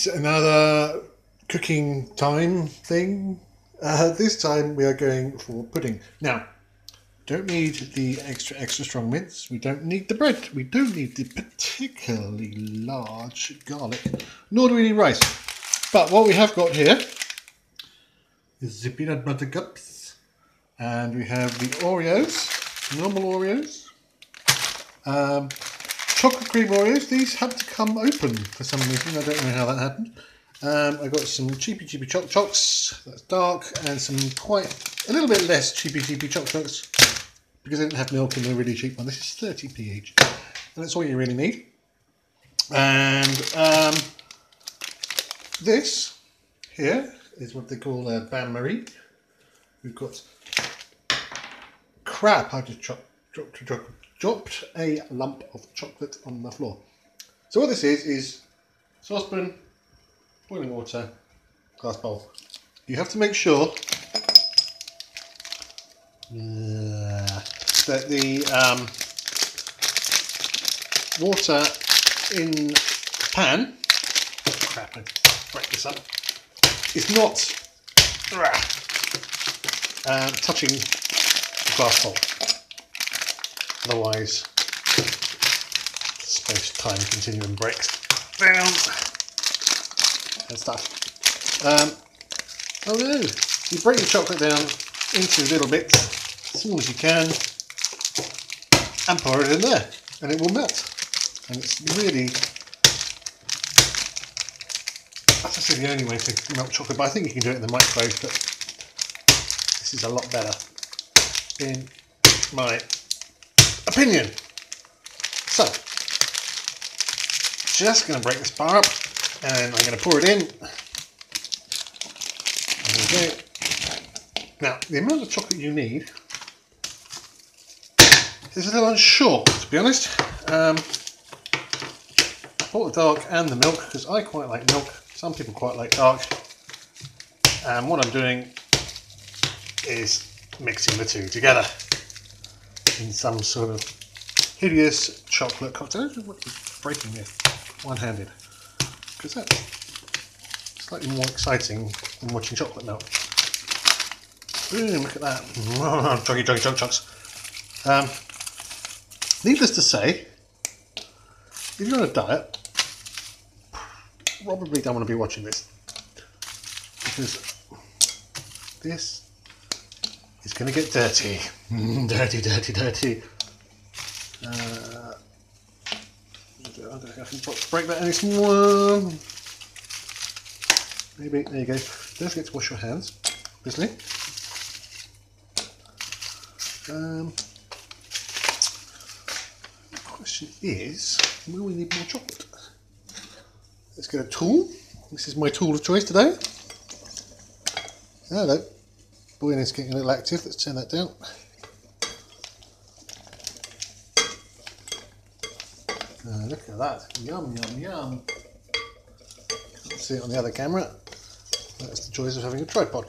another cooking time thing. This time we are going for pudding. Now, don't need the extra strong mince. We don't need the bread. We don't need the particularly large garlic. Nor do we need rice. But what we have got here is the peanut butter cups. And we have the Oreos, normal Oreos. Chocolate cream Oreos. These have to come open for some reason. I don't know how that happened. I got some cheapy chocs, that's dark, and some quite a little bit less cheapy chocs because I didn't have milk in the really cheap one. This is 30p each, and that's all you really need. And this here is what they call a bain marie. We've got crap. I just dropped a lump of chocolate on the floor. So what this is saucepan, boiling water, glass bowl. You have to make sure that the water in the pan, crap, I break this up, is not touching the glass bowl. Otherwise, space-time continuum breaks down and stuff. Oh no! You break your chocolate down into little bits, as small as you can, and pour it in there, and it will melt. And it's really, that's actually the only way to melt chocolate, but I think you can do it in the microwave, but this is a lot better, in my opinion. So, just going to break this bar up, and I'm going to pour it in. There we go. Now, the amount of chocolate you need is a little unsure, to be honest. I bought the dark and the milk because I quite like milk. Some people quite like dark. And what I'm doing is mixing the two together in some sort of hideous chocolate cocktail. I don't know what you're breaking this one-handed, because that's slightly more exciting than watching chocolate melt. Boom, look at that. Chuggy. Needless to say, if you're on a diet, probably don't want to be watching this, because this is going to get dirty. Dirty. I don't think I can break that any smaller. Maybe, there you go. Don't forget to wash your hands, obviously. The question is, will we need more chocolate? Let's get a tool. This is my tool of choice today. Hello. Boiling is getting a little active. Let's turn that down. Look at that. Yum. Can't see it on the other camera. That's the joys of having a tripod.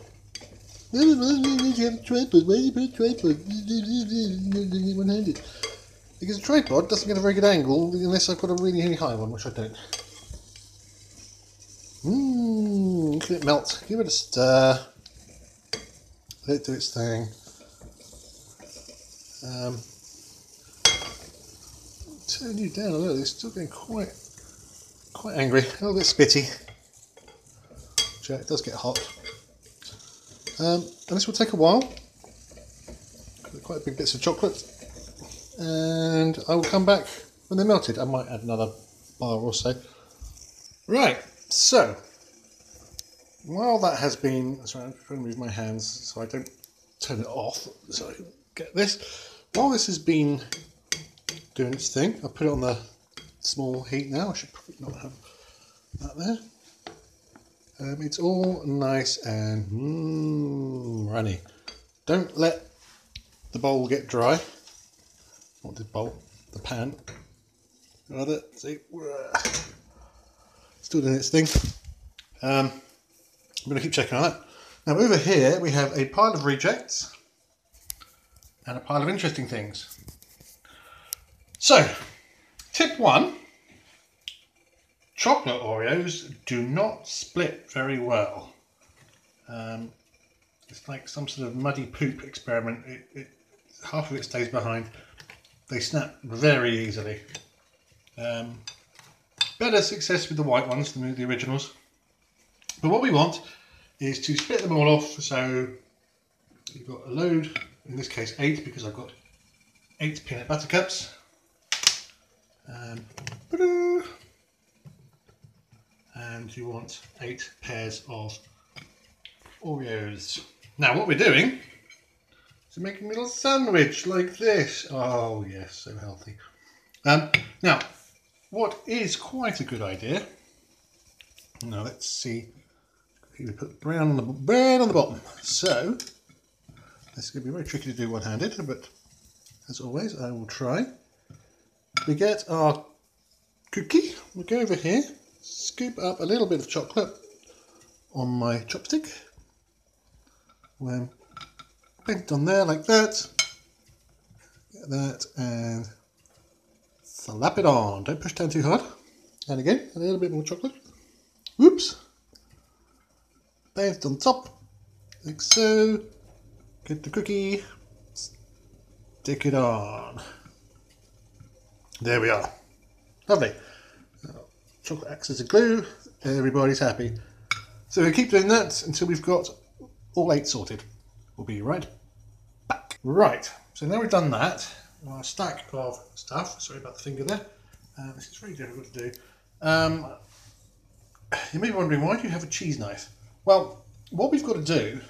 Why do you have a tripod? Why do you put a tripod? One-handed. Because a tripod doesn't get a very good angle unless I've got a really high one, which I don't. Look at it melt. Give it a stir. Let it do its thing. Turn you down a little. It's still getting quite angry. A little bit spitty. Yeah, it does get hot. And this will take a while. Quite big bits of chocolate. And I will come back when they're melted. I might add another bar or so. Right, so while that has been, sorry, I'm trying to move my hands so I don't turn it off, so I can get this. While this has been doing its thing, I'll put it on the small heat now. I should probably not have that there. It's all nice and runny. Don't let the bowl get dry. Not the bowl, the pan. Rather, see, still doing its thing. I'm going to keep checking on that. Now over here we have a pile of rejects and a pile of interesting things. So, tip 1, chocolate Oreos do not split very well. It's like some sort of muddy poop experiment. Half of it stays behind. They snap very easily. Better success with the white ones than with the originals. But what we want is to split them all off. So you've got a load, in this case 8, because I've got 8 peanut butter cups. And you want 8 pairs of Oreos. Now what we're doing is making a little sandwich like this. Oh yes, so healthy. Now, what is quite a good idea, now let's see, we put bread on the bottom. So, this is going to be very tricky to do one-handed, but as always, I will try. We get our cookie, we go over here, scoop up a little bit of chocolate on my chopstick, then bend it on there like that, get that, and slap it on. Don't push down too hard. And again, a little bit more chocolate. Whoops. Bend it on top, like so. Get the cookie, stick it on. There we are. Lovely. Chocolate acts as a glue. Everybody's happy. So we keep doing that until we've got all 8 sorted. We'll be right back. Right, so now we've done that, our stack of stuff, sorry about the finger there, this is very difficult to do. You may be wondering, why do you have a cheese knife? Well, what we've got to do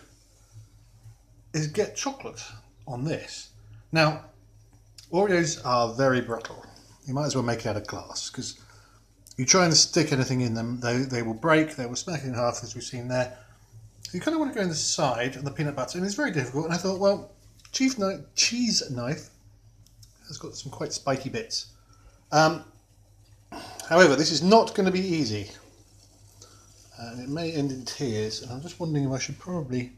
is get chocolate on this. Now, Oreos are very brittle. You might as well make it out of glass, because you try and stick anything in them, they will break, they will smack it in half, as we've seen there. You kind of want to go in the side of the peanut butter, and it's very difficult. And I thought, well, cheese knife has got some quite spiky bits. However, this is not going to be easy, and it may end in tears. And I'm just wondering if I should probably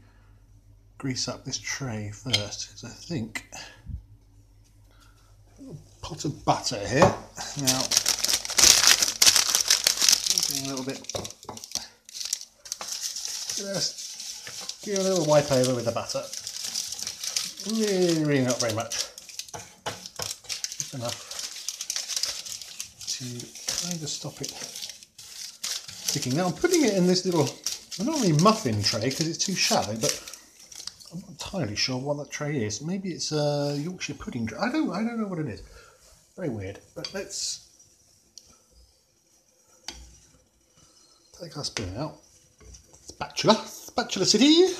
grease up this tray first, because I think a pot of butter here. Now, a little bit. Just give a little wipe over with the butter. Really not very much. Just enough to kind of stop it sticking. Now I'm putting it in this little, not really muffin tray because it's too shallow, but I'm not entirely sure what that tray is. Maybe it's a Yorkshire pudding tray. I don't know what it is. Very weird. But let's take our spoon out. Spatula City.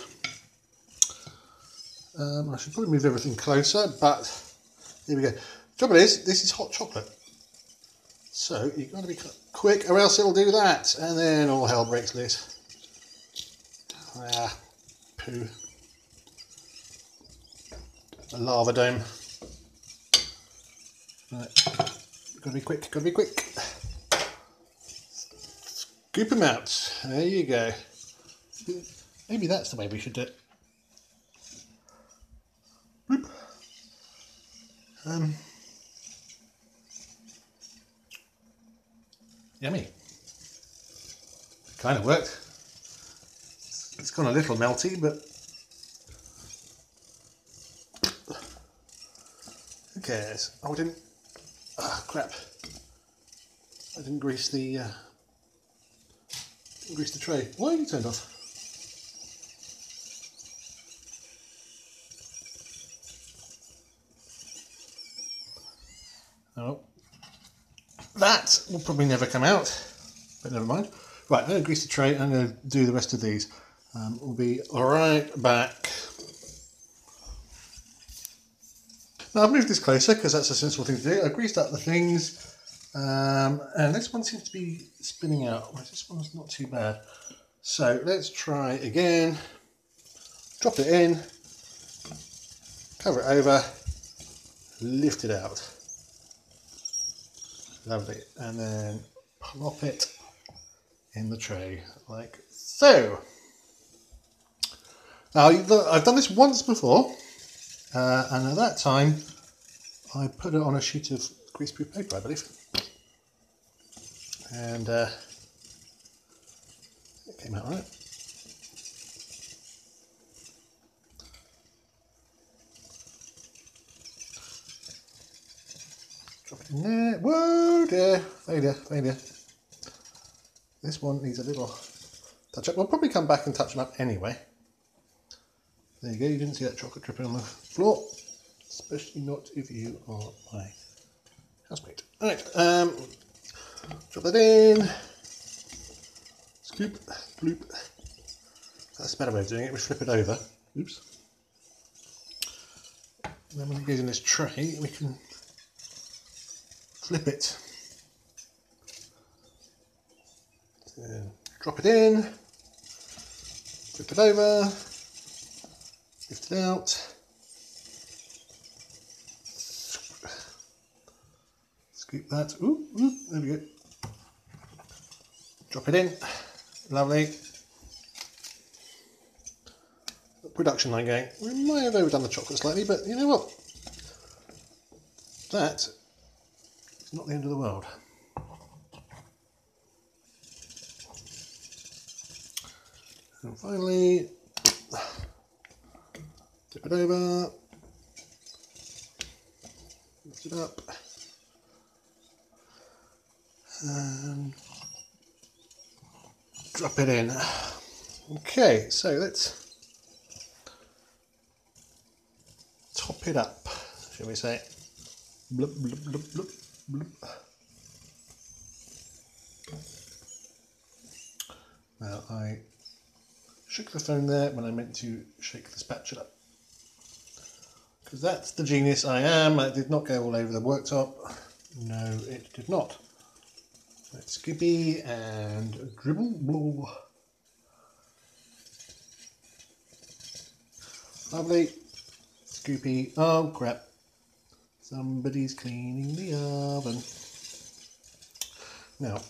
I should probably move everything closer, but here we go. The trouble is, this is hot chocolate, so you've got to be quick, or else it'll do that, and then all hell breaks loose. Ah, poo. A lava dome. Right, gotta be quick. Scoop them out. There you go. Maybe that's the way we should do it. Boop. Yummy. Kind of worked. It's gone a little melty, but who cares? Oh, I didn't. Ah, crap! I didn't grease the tray. Why are you turned off? Oh, that will probably never come out, but never mind. Right, I'm going to grease the tray and I'm going to do the rest of these. We'll be right back. Now I've moved this closer because that's a sensible thing to do. I've greased up the things, and this one seems to be spinning out. Well, this one's not too bad. So let's try again. Drop it in, cover it over, lift it out. Lovely, and then plop it in the tray like so. Now I've done this once before, and at that time I put it on a sheet of greaseproof paper, I believe. and it came out right. Drop it in there. Whoa, dear. Failure, failure. This one needs a little touch up. We'll probably come back and touch them up anyway. There you go. You didn't see that chocolate dripping on the floor, especially not if you are my housemate. All right. Drop that in. Scoop, bloop. That's a better way of doing it. We flip it over. Oops. And then when it goes in this tray, we can flip it. So, drop it in. Flip it over. Lift it out. Scoop that. Ooh, ooh, there we go. Drop it in. Lovely. Production line going. We might have overdone the chocolate slightly, but you know what? That is not the end of the world. And finally, tip it over, lift it up, and drop it in. Okay, so let's top it up, shall we say? Blub, blub, blub, blub, blub. Now I shook the phone there when I meant to shake the spatula, because that's the genius I am. It did not go all over the worktop. No, it did not. Let's skippy and dribble. Blue. Lovely. Scoopy. Oh crap. Somebody's cleaning the oven. Now,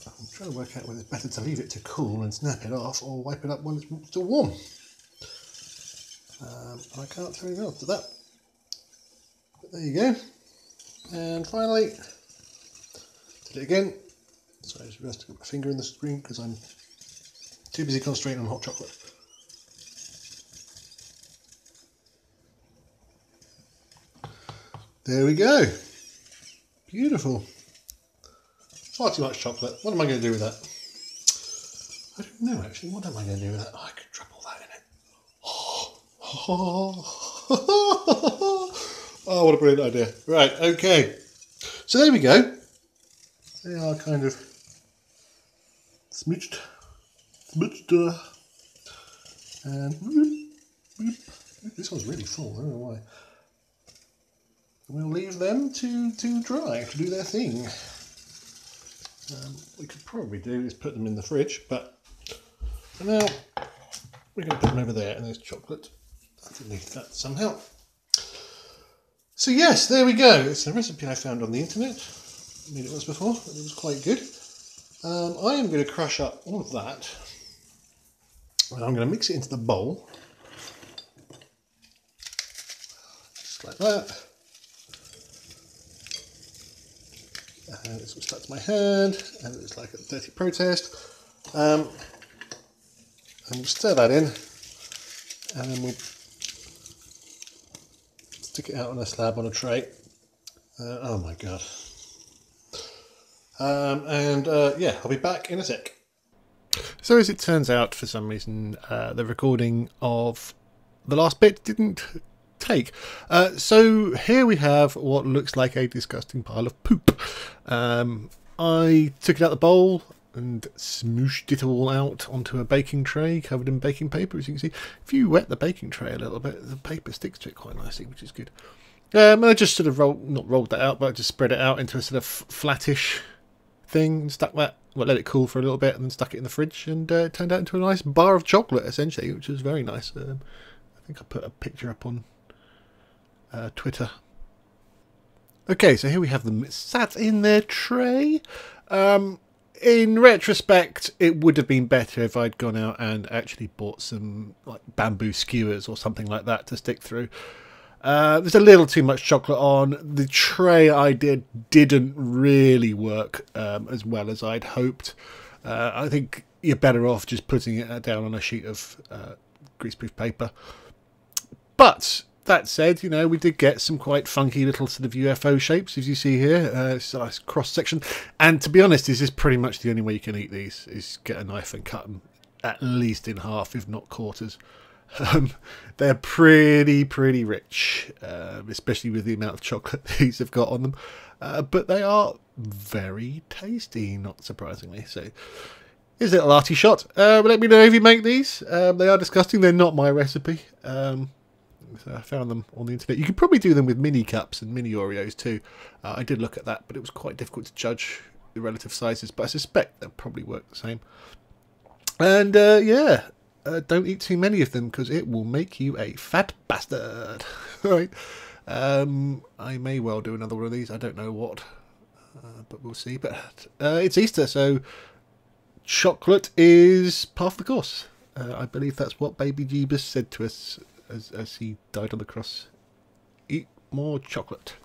I'm trying to work out whether it's better to leave it to cool and snap it off or wipe it up when it's still warm. I can't tell you the answer to that. But there you go. And finally, did it again. So I just rested my finger in the screen because I'm too busy concentrating on hot chocolate. There we go. Beautiful. Far too much chocolate. What am I going to do with that? I don't know actually. What am I going to do with that? Oh, I could drop all that in it. Oh, what a brilliant idea. Right, okay. So there we go. They are kind of smooched. And this one's really full. I don't know why. We'll leave them to dry, to do their thing. We could probably do is put them in the fridge, but for now we're going to put them over there, and there's chocolate underneath that somehow. So yes, there we go. It's a recipe I found on the internet. I made it once before, and it was quite good. I am going to crush up all of that, and I'm going to mix it into the bowl, just like that. And it's stuck to my hand, and it's like a dirty protest. And we'll stir that in, and then we'll stick it out on a slab on a tray. Oh my god. Yeah, I'll be back in a sec. So as it turns out, for some reason, the recording of the last bit didn't take. So here we have what looks like a disgusting pile of poop. I took it out the bowl and smooshed it all out onto a baking tray covered in baking paper. As you can see, if you wet the baking tray a little bit, the paper sticks to it quite nicely, which is good. I just sort of not rolled that out, but I just spread it out into a sort of flattish thing and stuck that, well, let it cool for a little bit and then stuck it in the fridge, and it turned out into a nice bar of chocolate essentially, which was very nice. I think I put a picture up on Twitter. Okay, so here we have them sat in their tray. In retrospect, it would have been better if I'd gone out and actually bought some like bamboo skewers or something like that to stick through. There's a little too much chocolate on. The tray I didn't really work as well as I'd hoped. I think you're better off just putting it down on a sheet of greaseproof paper. But that said, you know, we did get some quite funky little sort of UFO shapes, as you see here. It's a nice cross section. And to be honest, this is pretty much the only way you can eat these, is get a knife and cut them at least in half, if not quarters. They're pretty rich, especially with the amount of chocolate these have got on them. But they are very tasty, not surprisingly. So here's a little arty shot. Let me know if you make these. They are disgusting. They're not my recipe. So I found them on the internet. You could probably do them with mini cups and mini Oreos too. I did look at that, but it was quite difficult to judge the relative sizes. But I suspect they'll probably work the same. And yeah, don't eat too many of them because it will make you a fat bastard. Right. I may well do another one of these. I don't know what, but we'll see. But it's Easter, so chocolate is part of the course. I believe that's what Baby Jeebus said to us as he died on the cross. Eat more chocolate.